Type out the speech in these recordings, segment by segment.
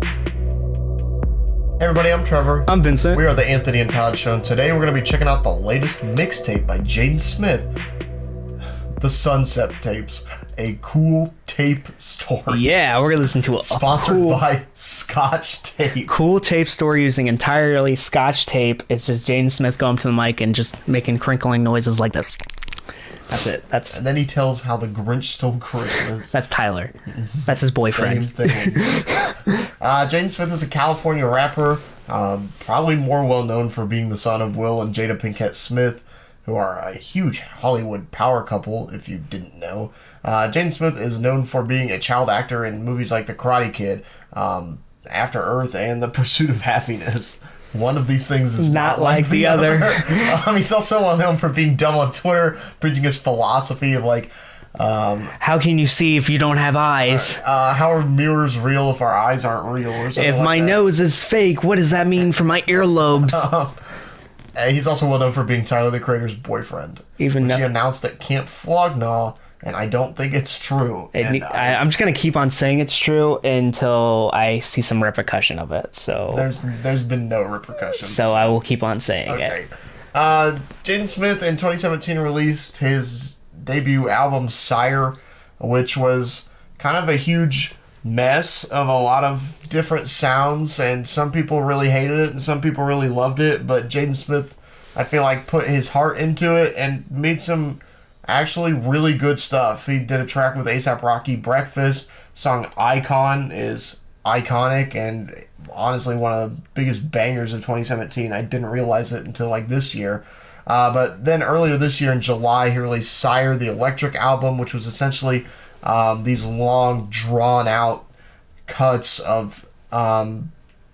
Hey everybody, I'm Trevor. I'm Vincent. We are the Anthony and Todd Show, and today we're going to be checking out the latest mixtape by Jaden Smith, The Sunset Tapes, a cool tape story. Yeah, we're going to listen to a Sponsored by Scotch Tape. Cool tape story using entirely Scotch tape. It's just Jaden Smith going up to the mic and just making crinkling noises like this. That's it. And then he tells how the Grinch stole Christmas. That's Tyler. That's his boyfriend. Same thing. Jaden Smith is a California rapper, probably more well known for being the son of Will and Jada Pinkett Smith, who are a huge Hollywood power couple, if you didn't know. Jaden Smith is known for being a child actor in movies like The Karate Kid, After Earth, and The Pursuit of Happiness. One of these things is not like the other. He's also well known for being dumb on Twitter, preaching his philosophy of like... how can you see if you don't have eyes? How are mirrors real if our eyes aren't real? Or something if my nose is fake, what does that mean for my earlobes? He's also well known for being Tyler, the Creator's boyfriend. He announced at Camp Flognaw, and I don't think it's true. I'm just going to keep on saying it's true until I see some repercussion of it. So there's been no repercussions. So I will keep on saying it. Jaden Smith in 2017 released his debut album, Sire, which was kind of a huge mess of a lot of different sounds, and some people really hated it and some people really loved it, but Jaden Smith, I feel like, put his heart into it and made some actually really good stuff. He did a track with A$AP Rocky, Breakfast. Song Icon is iconic and honestly one of the biggest bangers of 2017. I didn't realize it until like this year. But then earlier this year in July, he released Sire, the Electric album, which was essentially these long, drawn-out cuts of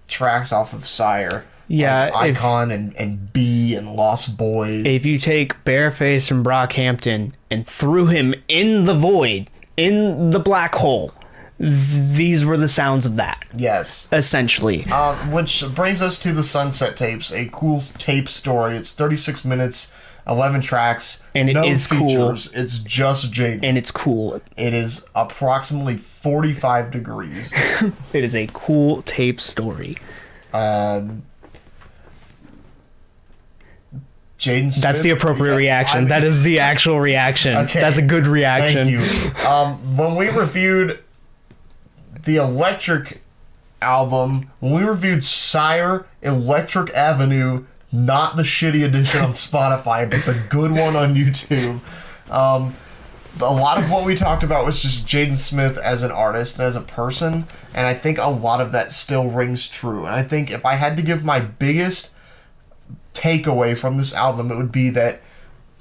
tracks off of Sire. Yeah, like Icon and B and Lost Boys. If you take Bareface from Brockhampton and threw him in the void, in the black hole, these were the sounds of that. Yes. Essentially. Which brings us to the Sunset Tapes, a cool tape story. It's 36 minutes, 11 tracks, and it is features. Cool. It's just Jaden. And it's cool. It is approximately 45 degrees. It is a cool tape story. Jaden Smith. That's the appropriate reaction. That is the actual reaction. Okay. That's a good reaction. Thank you. When we reviewed the Electric album, when we reviewed Sire, Electric Avenue, not the shitty edition on Spotify, but the good one on YouTube, a lot of what we talked about was just Jaden Smith as an artist and as a person, and I think a lot of that still rings true. And I think if I had to give my biggest takeaway from this album, it would be that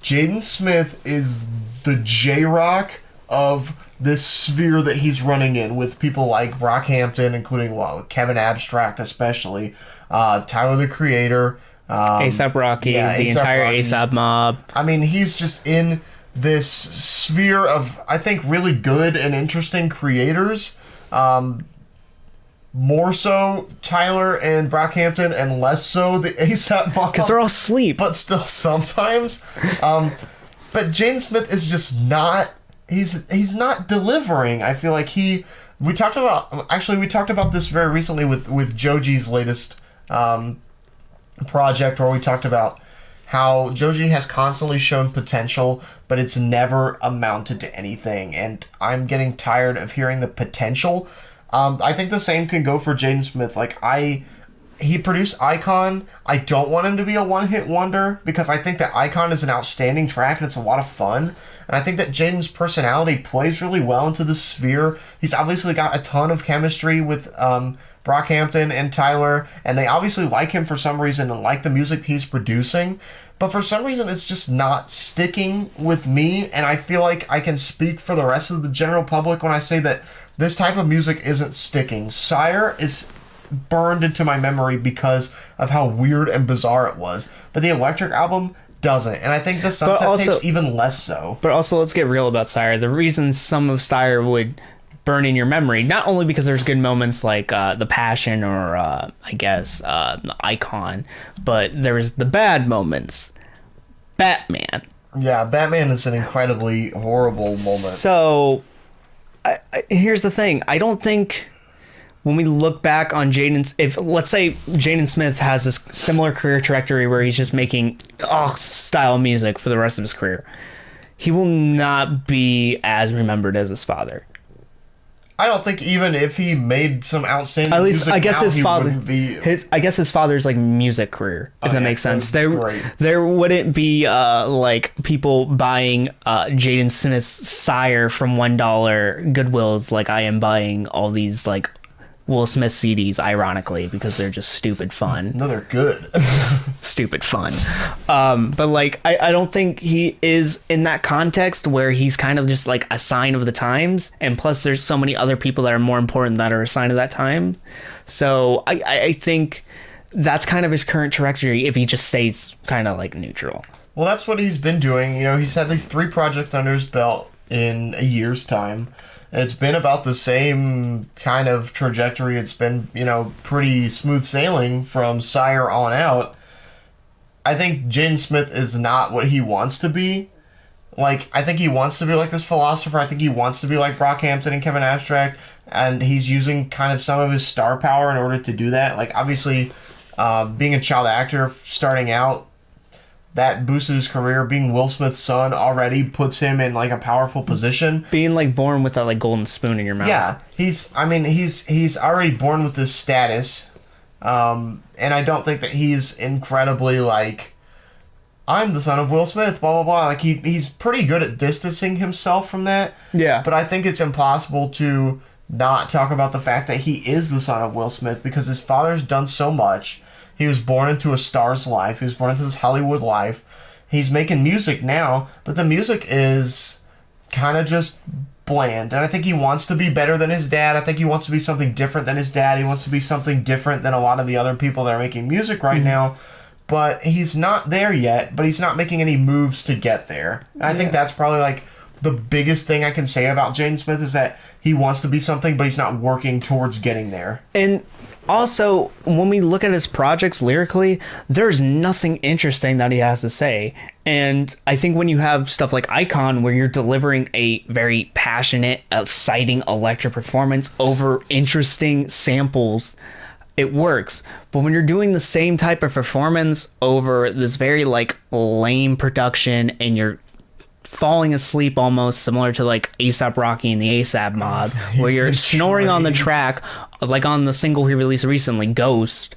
Jaden Smith is the J-Rock of this sphere that he's running in, with people like Brockhampton, including Kevin Abstract especially, Tyler the Creator, A$AP Rocky, the entire A$AP mob. I mean, he's just in this sphere of, I think, really good and interesting creators. More so Tyler and Brockhampton, and less so the A$AP mob. Because they're all asleep. But still sometimes. But Jaden Smith is just not... He's not delivering. I feel like we talked about this very recently with Joji's latest project, where we talked about how Joji has constantly shown potential, but it's never amounted to anything, and I'm getting tired of hearing the potential. I think the same can go for Jaden Smith. He produced Icon. I don't want him to be a one-hit wonder, because I think that Icon is an outstanding track and it's a lot of fun. And I think that Jaden's personality plays really well into this sphere. He's obviously got a ton of chemistry with Brockhampton and Tyler, and they obviously like him for some reason and like the music he's producing. But for some reason, it's just not sticking with me, and I feel like I can speak for the rest of the general public when I say that this type of music isn't sticking. Sire is burned into my memory because of how weird and bizarre it was, but the Electric album doesn't, and I think the Sunset Tapes even less so. But also, let's get real about Sire. The reason some of Sire would burn in your memory, not only because there's good moments like The Passion or Icon, but there's the bad moments. Batman. Yeah, Batman is an incredibly horrible moment. So, here's the thing. I don't think when we look back on Jaden, if let's say Jaden Smith has this similar career trajectory where he's just making style music for the rest of his career, he will not be as remembered as his father. I don't think even if he made some outstanding at least music I guess now, his father be... I guess his father's like music career, if that makes sense. There wouldn't be like people buying Jaden Smith's sire from $1 Goodwills like I am buying all these like Will Smith CDs, ironically, because they're just stupid fun. No, they're good. Stupid fun. But like I don't think he is in that context where he's kind of just like a sign of the times, and plus there's so many other people that are more important that are a sign of that time. So I think that's kind of his current trajectory if he just stays kind of like neutral. Well, that's what he's been doing. You know, he's had these 3 projects under his belt in a year's time. It's been about the same kind of trajectory. It's been, you know, pretty smooth sailing from Sire on out. I think Jaden Smith is not what he wants to be. Like, I think he wants to be like this philosopher. I think he wants to be like Brock Hampton and Kevin Abstract. And he's using kind of some of his star power in order to do that. Like, obviously, being a child actor starting out, that boosted his career. Being Will Smith's son already puts him in like a powerful position. Being like born with that like golden spoon in your mouth. Yeah, he's already born with this status, and I don't think that he's incredibly like, I'm the son of Will Smith, blah blah blah. Like he's pretty good at distancing himself from that. Yeah. But I think it's impossible to not talk about the fact that he is the son of Will Smith because his father's done so much. He was born into a star's life. He was born into this Hollywood life. He's making music now, but the music is kind of just bland. And I think he wants to be better than his dad. I think he wants to be something different than his dad. He wants to be something different than a lot of the other people that are making music right now. But he's not there yet, but he's not making any moves to get there. And I think that's probably like the biggest thing I can say about Jaden Smith is that he wants to be something, but he's not working towards getting there. And also, when we look at his projects lyrically, there's nothing interesting that he has to say. And I think when you have stuff like Icon, where you're delivering a very passionate, exciting electric performance over interesting samples, it works. But when you're doing the same type of performance over this very like lame production and you're falling asleep almost similar to like A$AP Rocky and the A$AP Mob, where you're snoring on the track, like on the single he released recently, Ghost.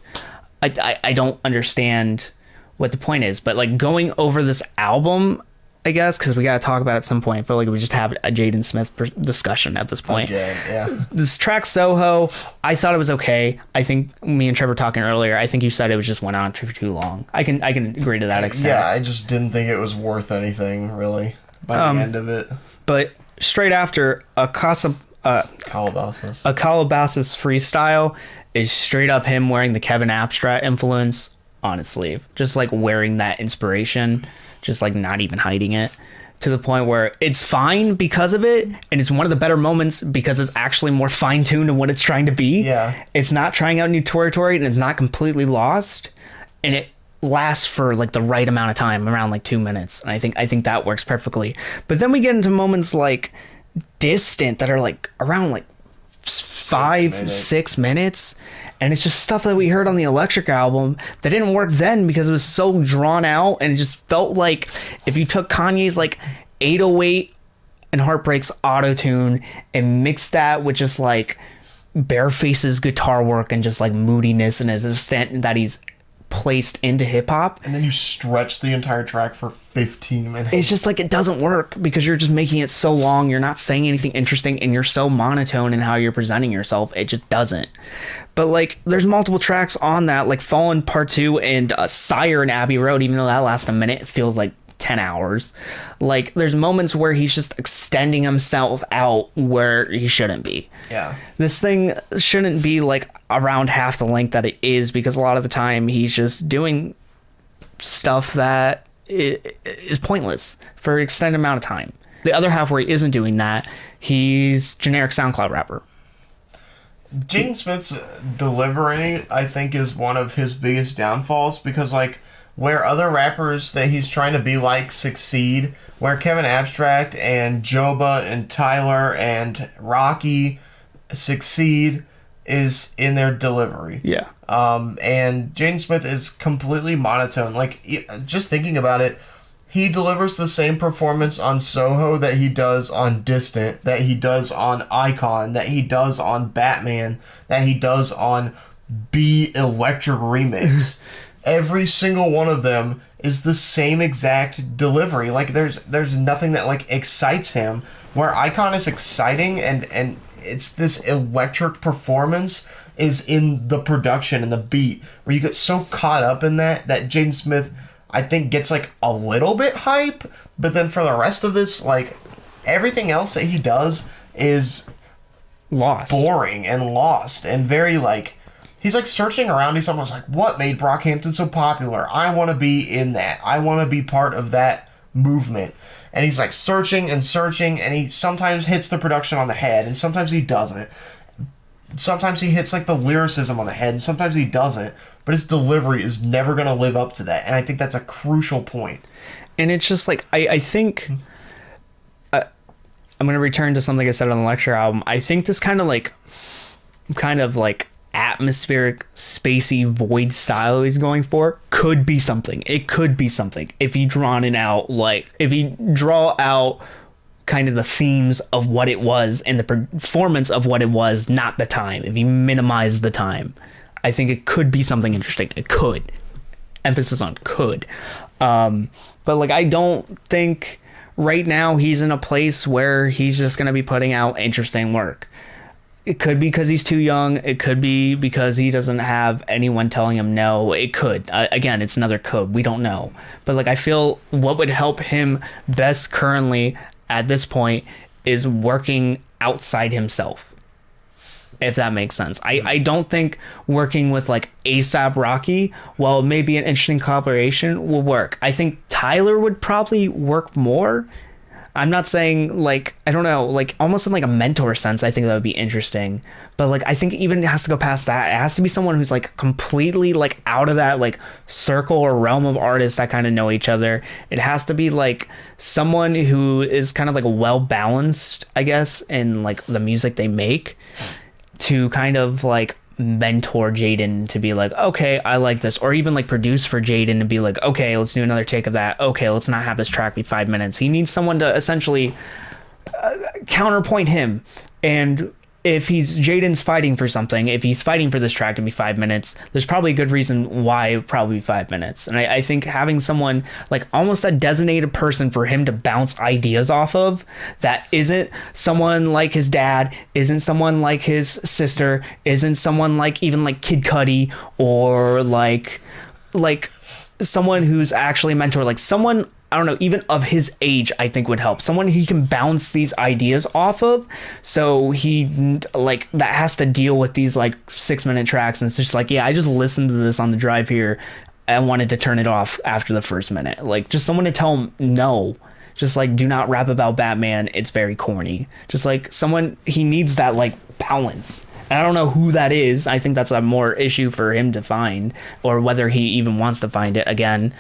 I don't understand what the point is, but like going over this album, I guess, because we got to talk about it at some point. I feel like we just have a Jaden Smith discussion at this point. Okay, yeah. This track Soho, I thought it was okay. I think me and Trevor were talking earlier. I think you said it was just went on for too long. I can agree to that extent. Yeah, I just didn't think it was worth anything really by the end of it. But straight after Calabasas Freestyle is straight up him wearing the Kevin Abstract influence on his sleeve, just like wearing that inspiration, just like not even hiding it, to the point where it's fine because of it, and it's one of the better moments because it's actually more fine-tuned in what it's trying to be. Yeah, it's not trying out new territory, and it's not completely lost, and it lasts for like the right amount of time, around like 2 minutes. And I think that works perfectly. But then we get into moments like Distant that are like around like 6 minutes, and it's just stuff that we heard on the Electric album that didn't work then because it was so drawn out, and it just felt like if you took Kanye's like 808 and Heartbreak's auto-tune and mixed that with just like Bareface's guitar work and just like moodiness and his extent that he's placed into hip-hop, and then you stretch the entire track for 15 minutes. It's just like it doesn't work because you're just making it so long, you're not saying anything interesting, and you're so monotone in how you're presenting yourself. It just doesn't. But like there's multiple tracks on that, like Fallen Part 2 and Sire and Abbey Road, even though that lasts a minute, it feels like 10 hours. Like there's moments where he's just extending himself out where he shouldn't be. Yeah, this thing shouldn't be like around half the length that it is, because a lot of the time he's just doing stuff that is pointless for an extended amount of time. The other half where he isn't doing that, he's generic SoundCloud rapper. Jaden Smith's delivery, I think, is one of his biggest downfalls, because like where other rappers that he's trying to be like succeed, where Kevin Abstract and Joba and Tyler and Rocky succeed, is in their delivery. Yeah. And Jaden Smith is completely monotone. Like, just thinking about it, he delivers the same performance on Soho that he does on Distant, that he does on Icon, that he does on Batman, that he does on B Electric Remix. Every single one of them is the same exact delivery. Like, there's nothing that, like, excites him. Where Icon is exciting and it's this electric performance is in the production and the beat, where you get so caught up in that Jaden Smith, I think, gets like a little bit hype, but then for the rest of this, like, everything else that he does is Lost. boring and lost and very, like, he's like searching around. He's almost like, what made Brockhampton so popular? I want to be in that. I want to be part of that movement. And he's like searching and searching, and he sometimes hits the production on the head, and sometimes he doesn't. Sometimes he hits like the lyricism on the head, and sometimes he doesn't. But his delivery is never going to live up to that, and I think that's a crucial point. And it's just like, I think I'm going to return to something I said on the lecture album. I think this kind of like atmospheric, spacey, void style he's going for could be something. It could be something if you draw out kind of the themes of what it was and the performance of what it was, not the time. If you minimize the time, I think it could be something interesting. It could. Emphasis on could. But like, I don't think right now he's in a place where he's just going to be putting out interesting work. It could be because he's too young. It could be because he doesn't have anyone telling him no. It could. Again, it's another code. We don't know. But like, I feel what would help him best currently at this point is working outside himself, if that makes sense. I don't think working with like A$AP Rocky, while maybe an interesting collaboration, will work. I think Tyler would probably work more. I'm not saying, like, I don't know, like, almost in like a mentor sense, I think that would be interesting. But like, I think even it has to go past that. It has to be someone who's like completely like out of that like circle or realm of artists that kind of know each other. It has to be like someone who is kind of like well balanced, I guess, in like the music they make, to kind of like mentor Jaden to be like, okay, I like this, or even like produce for Jaden to be like, okay, let's do another take of that. Okay, let's not have this track be 5 minutes. He needs someone to essentially counterpoint him. And if Jaden's fighting for something, if he's fighting for this track to be 5 minutes, there's probably a good reason why it would probably be 5 minutes. And I think having someone like almost a designated person for him to bounce ideas off of, that isn't someone like his dad, isn't someone like his sister, isn't someone like even like Kid Cudi, or like someone who's actually a mentor, like someone, I don't know, even of his age, I think would help. Someone he can bounce these ideas off of. So he, like, that has to deal with these, like, 6 minute tracks. And it's just like, yeah, I just listened to this on the drive here. I wanted to turn it off after the first minute. Like, just someone to tell him, no. Just, like, do not rap about Batman. It's very corny. Just, like, someone, he needs that, like, balance. And I don't know who that is. I think that's a more issue for him to find, or whether he even wants to find it again.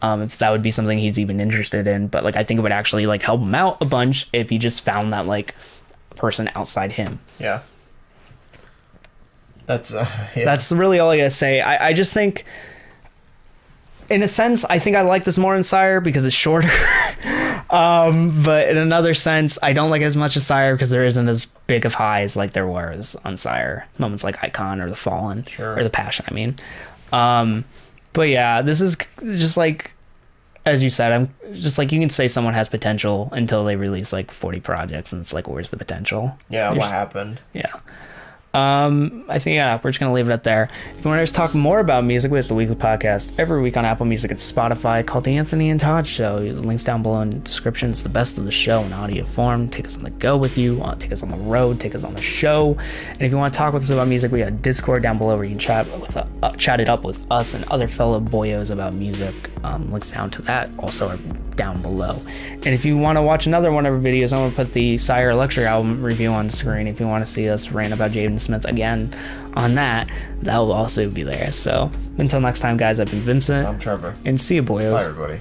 If that would be something he's even interested in. But like, I think it would actually like help him out a bunch if he just found that like person outside him. Yeah. That's really all I gotta say. I just think, in a sense, I think I like this more in Sire because it's shorter. But in another sense, I don't like it as much as Sire because there isn't as big of highs like there was on Sire. Moments like Icon or The Fallen, or The Passion, I mean. But yeah, this is just like, as you said, I'm just like, you can say someone has potential until they release like 40 projects, and it's like, where's the potential? Yeah, what happened? Yeah. I think, yeah, we're just going to leave it up there. If you want to talk more about music, we have the weekly podcast every week on Apple Music and Spotify called The Anthony and Todd Show. The link's down below in the description. It's the best of the show in audio form. Take us on the go with you. Take us on the road. Take us on the show. And if you want to talk with us about music, we got a Discord down below where you can chat it up with us and other fellow boyos about music. Links down to that also are down below. And if you want to watch another one of our videos, I'm going to put the Sire Lecture album review on screen. If you want to see us rant about Jaden Smith again on that will also be there. So until next time, guys, I've been Vincent. I'm Trevor. And see you, boyos. Bye, everybody.